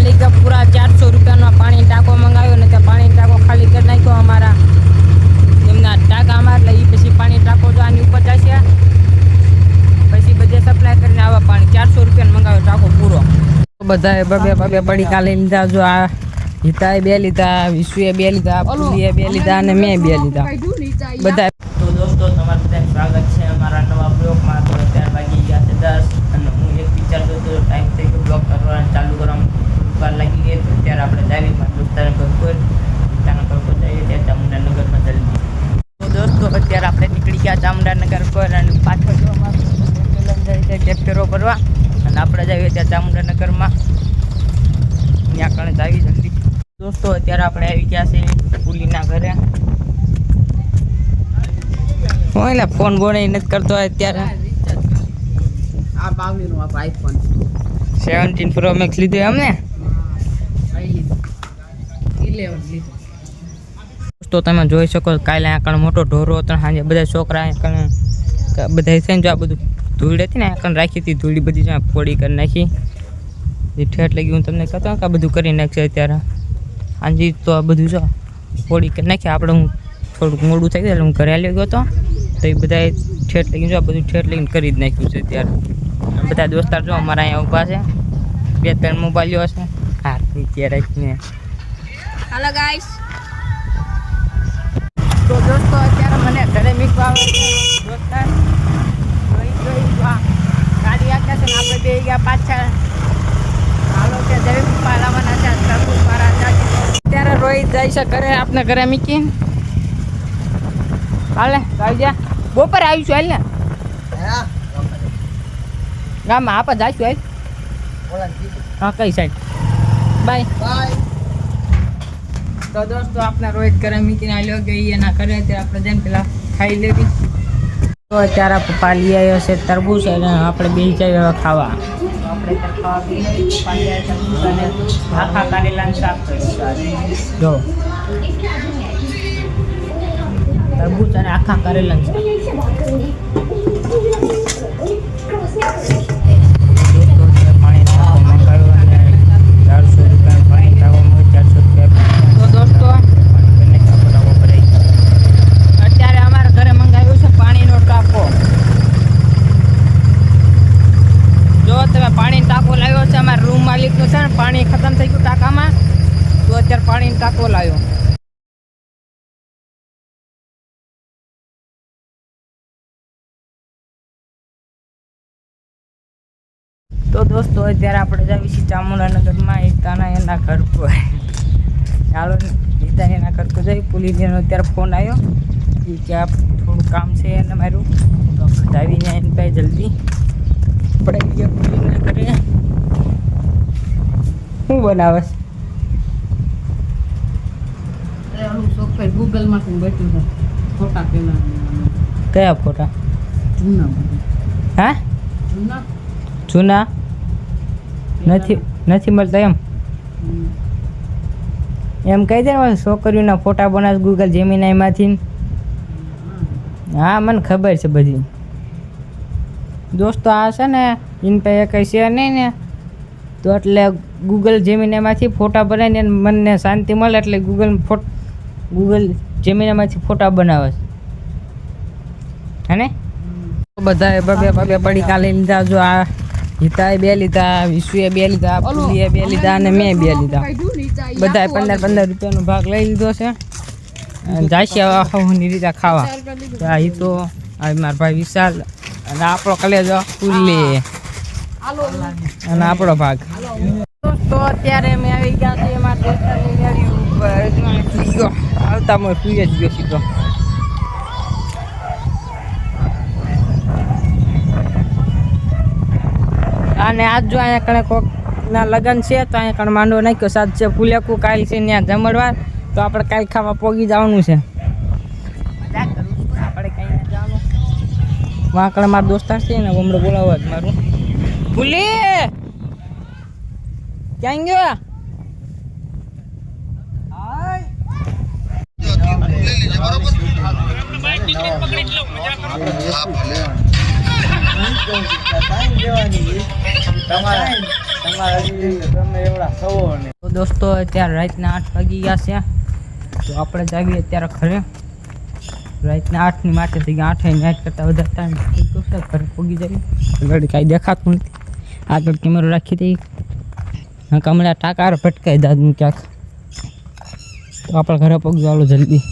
ખાલી કે પૂરા 400 રૂપિયાનો પાણી ટાંકો મંગાવ્યો ને તે પાણી ટાંકો ખાલી કરી નાખ્યો અમારા એમના ટાંકા અમારા એટલે એ પછી પાણી ટાંકો જો આની ઉપર જશે પછી બધે સપ્લાય કરીને આવા પાણી 400 રૂપિયાનો મંગાવ્યો ટાંકો પૂરો બધાએ બબે પડી કાલે લીધા જો આ હિતાએ 2 લીધા વિશ્વે 2 લીધા પુલીએ 2 લીધા અને મેં 2 લીધા બધા તો દોસ્તો તમારું બધાનું સ્વાગત છે અમારા નવા બ્લોગમાં તો અત્યારે વાગી ગયા છે 10 અને હું એક વિચારતો હતો ટાઈમ થઈ ગયો બ્લોગ કરવાનું ચાલુ કરવામાં વાર લાગી ગઈ તો અત્યારે આપણે જાવીમાં દોસ્તાર ઘર પર જઈએ ત્યાં ચામુંડાનગરમાં જલ્દી તો દોસ્તો અત્યારે આપણે નીકળી ગયા ચામુંડાનગર પર અને પાછળ જો અમારું જાય છે ટ્રેક્ટરો ભરવા અને આપણે જઈએ ત્યાં ચામુંડાનગરમાં ત્યાં કણે જાવી જલ્દી દોસ્તો અત્યારે આપણે આવી ગયા છે પુલીના ઘરે હું એટલે ફોન બોને નથી કરતો અત્યારે આ 22 નો આઈફોન 17 પ્રો મેક્સ લીધો અમને 11 લીધો દોસ્તો તમે જોઈ શકો કાલે આ કણ મોટો ઢોરો હતો સાંજે બધા છોકરા કણ બધા છે જો આ બધું ધૂળ હતી ને આ કણ રાખી હતી ધૂળી બધી જો ફોડી કરી નાખી જે ઠેઠ લગી હું તમને કહેતો કે આ બધું કરી નાખશે અત્યારે હાંજી તો આ બધું જો ફોડી કરી નાખી આપણે હું થોડુંક મોડું થઈ ગયું હું ઘરે આવી ગયો હતો તો એ બધા ઠેઠ લઈને જો આ બધું ઠેઠ લઈને કરી જ નાખ્યું છે અત્યારે બધા દોસ્તાર જો અમારા અહીંયા ઊભા છે 2-3 મોબાઈલો હશે હા નીચે રાખીને હેલો ગાઈસ તો દોસ્તો અત્યારે મને ઘરે મૂકવા આવે છે દોસ્તાર જોઈ ગાડી આખા છે ને આપણે બે ગયા પાછળ હાલો કે જય પાલાવાના છે તરબૂચ મારા અત્યારે રોહિત જાય છે ઘરે આપણે ઘરે મૂકીને હાલે આવી જા બપોરે આવીશું હાલ ને ગામમાં આપણે જઈશું હાલ હા કઈ સાઈડ બાય બાય તો દોસ્તો આપણે રોહિત ઘરે મૂકીને આવ્યો ગઈ એના ઘરે ત્યારે આપણે જેમ પેલા ખાઈ લેવી તો અત્યારે પપ્પા લઈ આવ્યો છે તરબૂચ અને આપણે બે જઈએ ખાવા આપણે ખાવા બી તરબૂચ અને આખા કારેલાનું શાક કરીશું જો તરબૂચ અને આખા કારેલાનું શાક પાણી ખતમ થઈ ગયું ટાંકામાં તો અત્યારે પાણીનો ટાંકો લાવ્યો તો દોસ્તો અત્યારે આપણે જાવી છીએ ચામુંડાનગરમાં એકતાના એના ઘર પર ચાલો એકતા એના ઘર પર જઈ પુલીસનો અત્યારે ફોન આવ્યો એ કે થોડું કામ છે એને મારું તો આપણે જાવીને એને પાસે જલ્દી આપણે ગયા પુલીસના ઘરે શું બનાવે છે સોફ્ટવેર ગૂગલ માંથી બેઠું છે ફોટા પેલા કયા ફોટા જૂના હા જૂના જૂના નથી મળતા એમ કહી દે ને છોકરીઓના ફોટા બનાવે ગૂગલ જેમિનાઈમાંથી હા મને ખબર છે બધી દોસ્તો આ છે ને એન પાસે કંઈ છે નહીં ને તો એટલે ગૂગલ જેમિનાઈમાંથી ફોટા બનાવીને મનને શાંતિ મળે એટલે ગૂગલ જેમિનાઈમાંથી ફોટા બનાવે છે હે ને બધાએ બબે પડી કાલે લીધા જો આ હિતાએ 2 લીધા વિશ્વે 2 લીધા પુલીએ 2 લીધા અને મેં 2 લીધા બધાએ 15 રૂપિયાનો ભાગ લઈ લીધો છે જાશી રીતે ખાવા આ હિતો આ મારા ભાઈ વિશાલ અને આપણો કલેજો પુલી અને આપણો ભાગ તો અત્યારે મેં આવી ગયા છીએ મારા દોસ્તારની ગાડી ઉપર ગયો આવતા મેં સુઈ જ ગયો સીધો અને આજ જો અહીંયા કણે કોકના લગ્ન છે તો અહીંયા કણે માંડવો નાખ્યો સાત છે ફૂલેકું કાલ છે ત્યાં જમણવાર તો આપણે કાંઈ ખાવા પોગી જવાનું છે આપણે કાંઈ જવાનું વાંકડે મારા દોસ્તાર છે ને હમણાં બોલાવવા જ મારું ભૂલી ક્યાં ગયો તો દોસ્તો અત્યારે રાતના 8 વાગી ગયા છે. તો આપણે જ આવીએ અત્યારે ઘરે. રાતના 8 ની માથે થઈ ગયા. 8 નાઇટ કરતાં વધારે ટાઈમ થઈ ગયો છે. ઘરે પહોંચી જઈએ. આગળ કાંઈ દેખાતું નથી. આગળ કેમેરો રાખી દઈએ. કમળા ટાકાર ભટકાઈ દાદુ ક્યાંક. તો આપણે ઘરે પહોંચી ચાલો જલ્દી.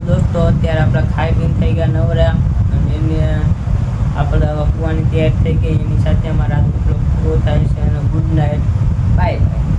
દોસ્તો અત્યારે આપણે ખાઈ પીને થઈ ગયા નવરા. અને એને આપણે કૂવાની તૈયાર થઈ ગઈ. એની સાથે અમારા બ્લોગ પૂરો થાય છે. અને ગુડ નાઇટ, બાય બાય.